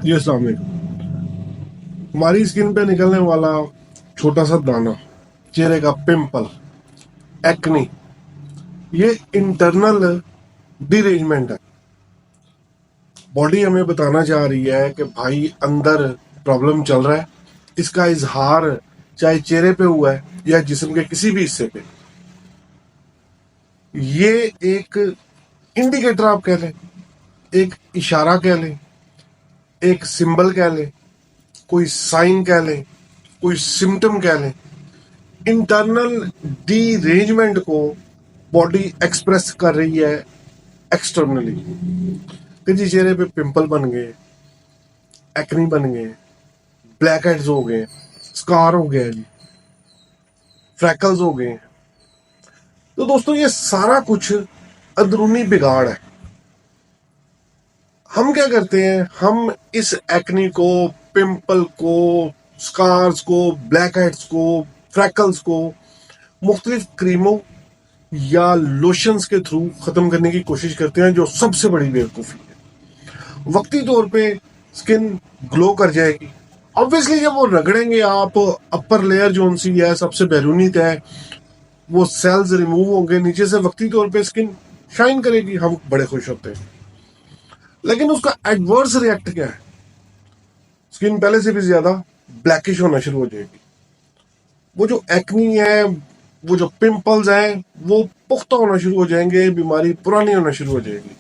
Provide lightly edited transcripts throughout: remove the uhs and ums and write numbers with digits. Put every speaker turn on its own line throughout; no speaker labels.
जी अस्सलाम वालेकुम। हमारी स्किन पे निकलने वाला छोटा सा दाना, चेहरे का पिंपल, एक्नी, ये इंटरनल डिरेंजमेंट है। बॉडी हमें बताना चाह रही है कि भाई अंदर प्रॉब्लम चल रहा है। इसका इजहार चाहे चेहरे पे हुआ है या जिस्म के किसी भी हिस्से पे, ये एक इंडिकेटर आप कह लें, एक इशारा कह लें, एक सिंबल कह लें, कोई साइन कह लें, कोई सिम्टम कह लें। इंटरनल डीरेंजमेंट को बॉडी एक्सप्रेस कर रही है एक्सटर्नली कि जी चेहरे पे पिंपल बन गए, एक्नी बन गए, ब्लैक हेड्स हो गए, स्कार हो गया जी, फ्रैकल्स हो गए। तो दोस्तों ये सारा कुछ अंदरूनी बिगाड़ है। हम क्या करते हैं, हम इस एक्नी को, पिंपल को, स्कार्स को, ब्लैक हेड्स को, फ्रैकल्स को मुख्तलिफ क्रीमों या लोशंस के थ्रू खत्म करने की कोशिश करते हैं, जो सबसे बड़ी बेवकूफ़ी है। वक्ती तौर पे स्किन ग्लो कर जाएगी, ऑब्वियसली जब वो रगड़ेंगे आप, अपर लेयर जो उनसी है सबसे बैरूनी तय, वो सेल्स रिमूव होंगे नीचे से, वक्ती तौर पे स्किन शाइन करेगी, हम बड़े खुश होते हैं। लेकिन उसका एडवर्स रिएक्ट क्या है? स्किन पहले से भी ज्यादा ब्लैकिश होना शुरू हो जाएगी। वो जो एक्नी है, वो जो पिंपल्स हैं, वो पुख्ता होना शुरू हो जाएंगे, बीमारी पुरानी होना शुरू हो जाएगी।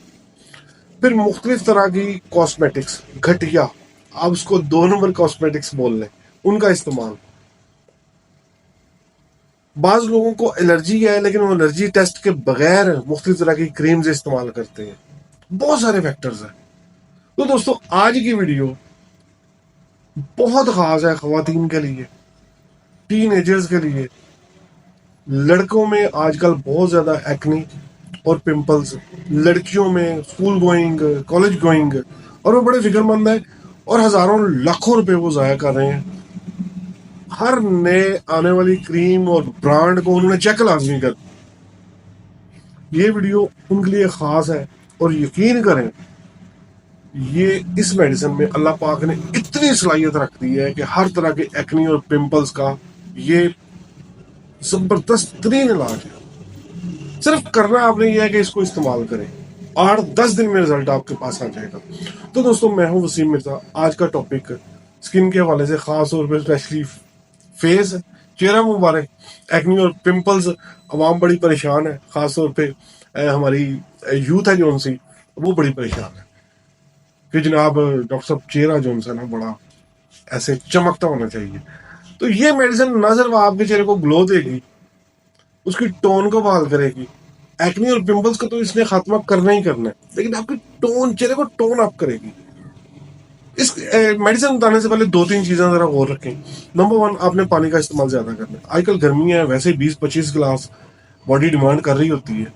फिर मुख्तलिफ तरह की कॉस्मेटिक्स, घटिया, आप उसको 2 नंबर कॉस्मेटिक्स बोल लें, उनका इस्तेमाल। बाज लोगों को एलर्जी है, लेकिन वो एलर्जी टेस्ट के बगैर मुख्तलिफ तरह की क्रीम्स इस्तेमाल करते हैं। बहुत सारे फैक्टर्स हैं। तो दोस्तों आज की वीडियो बहुत खास है ख्वातीन के लिए, टीन के लिए। लड़कों में आजकल बहुत ज्यादा एक्नी और पिंपल्स, लड़कियों में स्कूल गोइंग, कॉलेज गोइंग, और वो बड़े फिक्रमंद है और हजारों लाखों रुपए वो जाया कर रहे हैं। हर नए आने वाली क्रीम और ब्रांड को उन्होंने चेक लाजमी कर। ये वीडियो उनके लिए खास है और यकीन करें, ये इस मेडिसिन में अल्लाह पाक ने इतनी सलाहियत रख दी है कि हर तरह के एक्नी और पिंपल्स का ये जबरदस्त तरीन इलाज है। सिर्फ करना आपने ये है कि इसको इस्तेमाल करें, 8-10 दिन में रिजल्ट आपके पास आ जाएगा। तो दोस्तों मैं हूं वसीम मिर्जा। आज का टॉपिक स्किन के हवाले से, खास तौर पर स्पेशली फेस, चेहरा मुबारक, एक्नी और पिंपल्स। अवाम बड़ी परेशान है, खास तौर पे हमारी यूथ है जो उनसी, वो बड़ी परेशान है कि जनाब डॉक्टर साहब चेहरा जो उनसे ना बड़ा ऐसे चमकता होना चाहिए। तो ये मेडिसिन ना सिर्फ आपके चेहरे को ग्लो देगी, उसकी टोन को बहाल करेगी। एक्नी और पिंपल्स को तो इसने खात्मा करना ही करना है, लेकिन आपकी टोन, चेहरे को टोन अप करेगी। इस मेडिसिन बताने से पहले 2-3 चीजें जरा गौर रखें। नंबर 1, आपने पानी का इस्तेमाल ज्यादा करना है। आजकल गर्मी है, वैसे 20-25 गिलास बॉडी डिमांड कर रही होती है।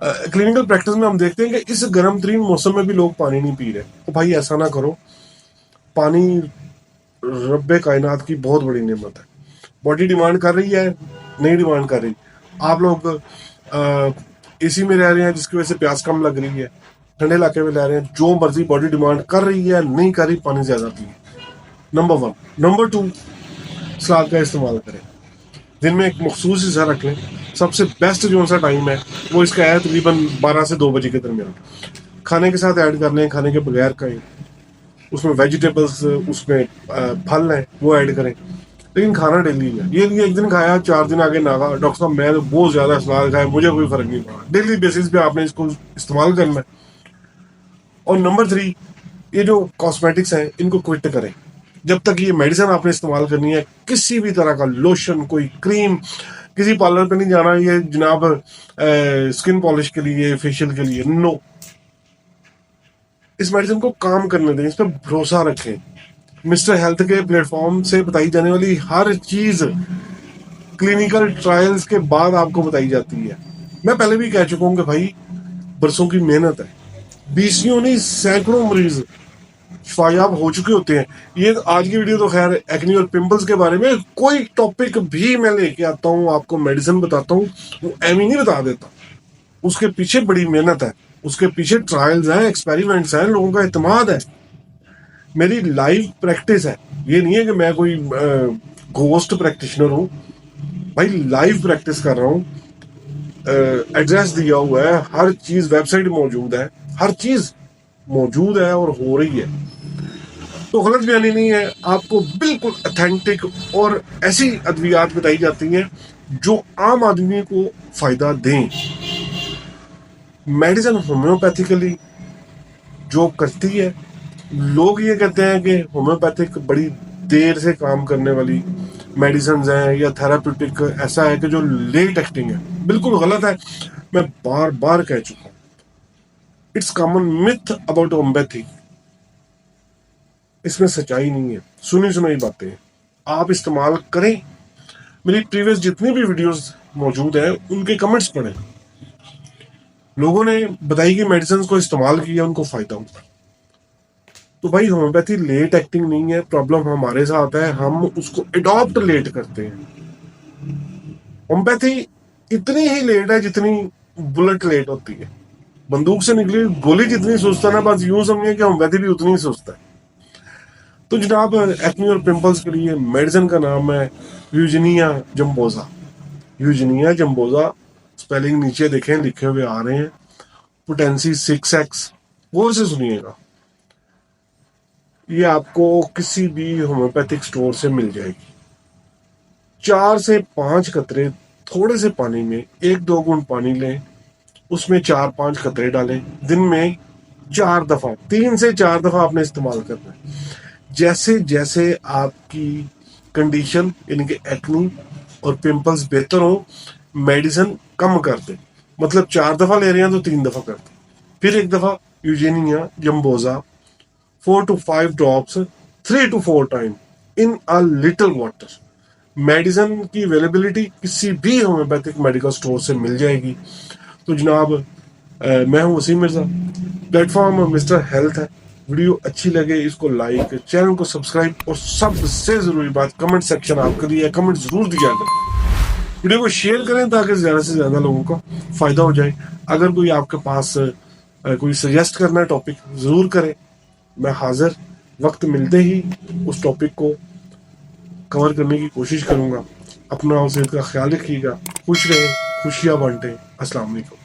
क्लिनिकल प्रैक्टिस में हम देखते हैं कि इस गर्म तरीन मौसम में भी लोग पानी नहीं पी रहे। तो भाई ऐसा ना करो। पानी रब्बे कायनात की बहुत बड़ी नेमत है। बॉडी डिमांड कर रही है, नहीं डिमांड कर रही। आप लोग एसी में रह रहे हैं जिसकी वजह से प्यास कम लग रही है, ठंडे इलाके में रह रहे हैं, जो मर्जी बॉडी डिमांड कर रही है, नहीं कर रही, पानी ज्यादा पिए। नंबर 1। नंबर 2, सलाद का इस्तेमाल करें। दिन में एक मखसूस हिस्सा रख लें। सबसे बेस्ट जो सा टाइम है वो इसका है तकरीबन 12 से 2 बजे के दरमियान। खाने के साथ ऐड कर लें, खाने के बगैर करें। उसमें वेजिटेबल्स, उसमें फल हैं, वो ऐड करें, लेकिन खाना डेली है। ये एक दिन खाया, 4 दिन आगे ना खा, डॉक्टर साहब मैं तो बहुत ज्यादा सलाद खाया, मुझे कोई फर्क नहीं पड़ा। डेली बेसिस पे आपने इसको इस्तेमाल करना है। और नंबर 3, ये जो कॉस्मेटिक्स हैं इनको क्विट करें। जब तक ये मेडिसिन आपने इस्तेमाल करनी है, किसी भी तरह का लोशन, कोई क्रीम, किसी पार्लर पे नहीं जाना ये जनाब स्किन पॉलिश के लिए, फेशियल के लिए, नो। इस मेडिसिन को काम करने दें, इस पर भरोसा रखें। मिस्टर हेल्थ के प्लेटफॉर्म से बताई जाने वाली हर चीज क्लिनिकल ट्रायल्स के बाद आपको बताई जाती है। मैं पहले भी कह चुका हूं कि भाई बरसों की मेहनत है, 20 नहीं सैकड़ों मरीज शफायाब हो चुके होते हैं। ये आज की वीडियो तो खैर एक्नी और पिंपल्स के बारे में, कोई टॉपिक भी मैं लेके आता हूँ, आपको मेडिसिन बताता हूँ, वो एम ही नहीं बता देता। उसके पीछे बड़ी मेहनत है, उसके पीछे ट्रायल्स हैं, एक्सपेरिमेंट्स हैं, लोगों का एतमाद है। मेरी लाइव प्रैक्टिस है, ये नहीं है कि मैं कोई घोस्ट प्रैक्टिशनर हूँ भाई, लाइव प्रैक्टिस कर रहा हूँ। एड्रेस दिया हुआ है, हर चीज वेबसाइट मौजूद है, हर चीज मौजूद है और हो रही है। तो गलत बयानी नहीं है, आपको बिल्कुल अथेंटिक और ऐसी अद्वियात बताई जाती हैं जो आम आदमी को फायदा दें। मेडिसिन होम्योपैथिकली जो करती है, लोग ये कहते हैं कि होम्योपैथिक बड़ी देर से काम करने वाली मेडिसिन हैं या थेराप्यूटिक ऐसा है कि जो लेट एक्टिंग है, बिल्कुल गलत है। मैं बार बार कह चुका हूं, it's common myth about homeopathy, इसमें सच्चाई नहीं है, सुनी सुनाई बातें हैं। आप इस्तेमाल करें, मेरी प्रीवियस जितनी भी वीडियोस मौजूद है उनके कमेंट्स पढ़ें, लोगों ने बताई कि मेडिसिन को इस्तेमाल किया उनको फायदा हुआ। तो भाई होम्योपैथी लेट एक्टिंग नहीं है, प्रॉब्लम हमारे साथ है, हम उसको अडॉप्ट लेट करते हैं। होम्योपैथी इतनी ही लेट है जितनी बुलेट लेट होती है, बंदूक से निकली गोली जितनी सुस्त है ना, बस यूं समझिए कि होम्योपैथी भी उतनी ही सुस्त है। तो जनाब एक्ने और पिंपल्स के लिए मेडिसिन का नाम है यूजेनिया जम्बोजा। यूजेनिया जम्बोजा, स्पेलिंग नीचे देखें लिखे हुए आ रहे हैं, पोटेंसी 6x, गौर से सुनिएगा। ये आपको किसी भी होम्योपैथिक स्टोर से मिल जाएगी। 4 से 5 कतरे थोड़े से पानी में, 1-2 घूंट पानी लें, उसमें 4-5 कतरे डालें, दिन में 4 दफा, 3 से 4 दफा आपने इस्तेमाल करना है। जैसे जैसे आपकी कंडीशन यानी कि एक्नी और पिंपल्स बेहतर हो, मेडिसिन कम कर दे, मतलब 4 दफा ले रहे हैं तो 3 दफा कर दे, फिर 1 दफा Eugenia jambosa 4 to 5 drops 3 to 4 time in a little water. Medicine की अवेलेबिलिटी किसी भी होम्योपैथिक मेडिकल स्टोर से मिल जाएगी। तो जनाब मैं हूं Waseem Mirza, platform mister health है। वीडियो अच्छी लगे इसको लाइक, चैनल को सब्सक्राइब, और सबसे जरूरी बात कमेंट सेक्शन आपके लिए, कमेंट जरूर दिया करें। वीडियो को शेयर करें ताकि ज्यादा से ज्यादा लोगों को फायदा हो जाए। अगर कोई आपके पास कोई सजेस्ट करना है टॉपिक, जरूर करें, मैं हाजिर वक्त मिलते ही उस टॉपिक को कवर करने की कोशिश करूंगा। अपना और सेहत का ख्याल रखिएगा, खुश रहें, खुशियां बांटें। अस्सलाम वालेकुम।